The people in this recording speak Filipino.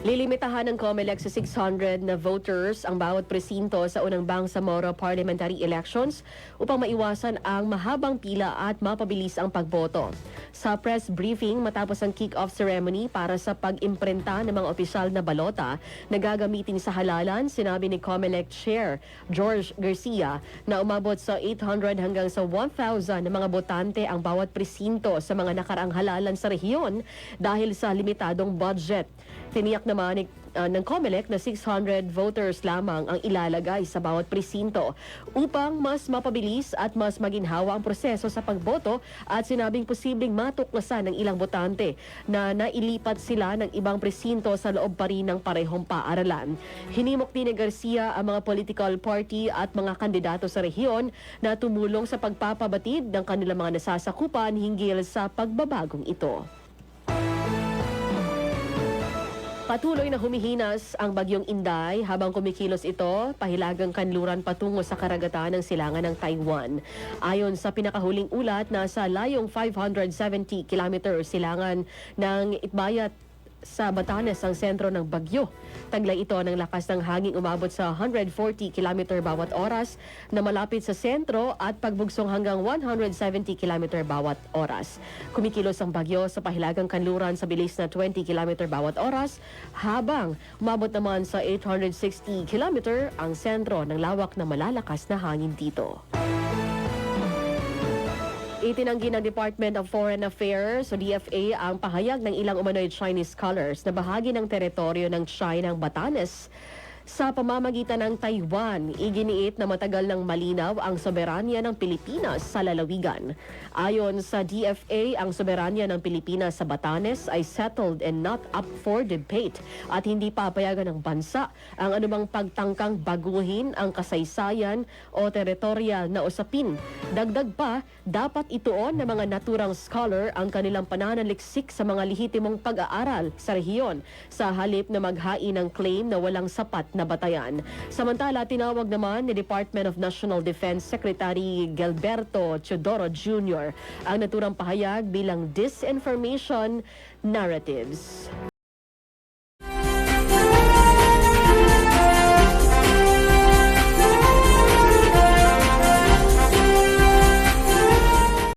Lilimitahan ng COMELEC sa 600 na voters ang bawat presinto sa unang Bangsamoro parliamentary elections upang maiwasan ang mahabang pila at mapabilis ang pagboto. Sa press briefing matapos ang kick-off ceremony para sa pag-imprenta ng mga opisyal na balota na gagamitin sa halalan, sinabi ni COMELEC Chair George Garcia na umabot sa 800 hanggang sa 1,000 na mga botante ang bawat presinto sa mga nakaraang halalan sa rehiyon dahil sa limitadong budget. Tiniyak naman ng COMELEC na 600 voters lamang ang ilalagay sa bawat presinto upang mas mapabilis at mas maginhawa ang proseso sa pagboto at sinabing posibleng matuklasan ng ilang botante na nailipat sila ng ibang presinto sa loob pa rin ng parehong paaralan. Hinimok din ni Garcia ang mga political party at mga kandidato sa rehiyon na tumulong sa pagpapabatid ng kanilang mga nasasakupan hinggil sa pagbabagong ito. Patuloy na humihinas ang bagyong Inday habang kumikilos ito pahilagang kanluran patungo sa karagatan ng silangan ng Taiwan. Ayon sa pinakahuling ulat, nasa layong 570 km silangan ng Itbayat sa Batanes ang sentro ng bagyo. Taglay ito ng lakas ng hangin umabot sa 140 km bawat oras na malapit sa sentro at pagbugsong hanggang 170 km bawat oras. Kumikilos ang bagyo sa pahilagang kanluran sa bilis na 20 km bawat oras habang umabot naman sa 860 km ang sentro ng lawak na malalakas na hangin dito. Itinanggi ng Department of Foreign Affairs o DFA ang pahayag ng ilang umano'y Chinese scholars na bahagi ng teritoryo ng China ang Batanes sa pamamagitan ng Taiwan. Iginiit na matagal ng malinaw ang soberanya ng Pilipinas sa lalawigan. Ayon sa DFA, ang soberanya ng Pilipinas sa Batanes ay settled and not up for debate at hindi papayagan ng bansa ang anumang pagtangkang baguhin ang kasaysayan o teritorial na usapin. Dagdag pa, dapat ituon ng mga naturang scholar ang kanilang pananaliksik sa mga lehitimong pag-aaral sa rehiyon sa halip na maghain ng claim na walang sapat na batayan. Samantala, tinawag naman ni Department of National Defense Secretary Gilberto Teodoro Jr. ang naturang pahayag bilang disinformation narratives.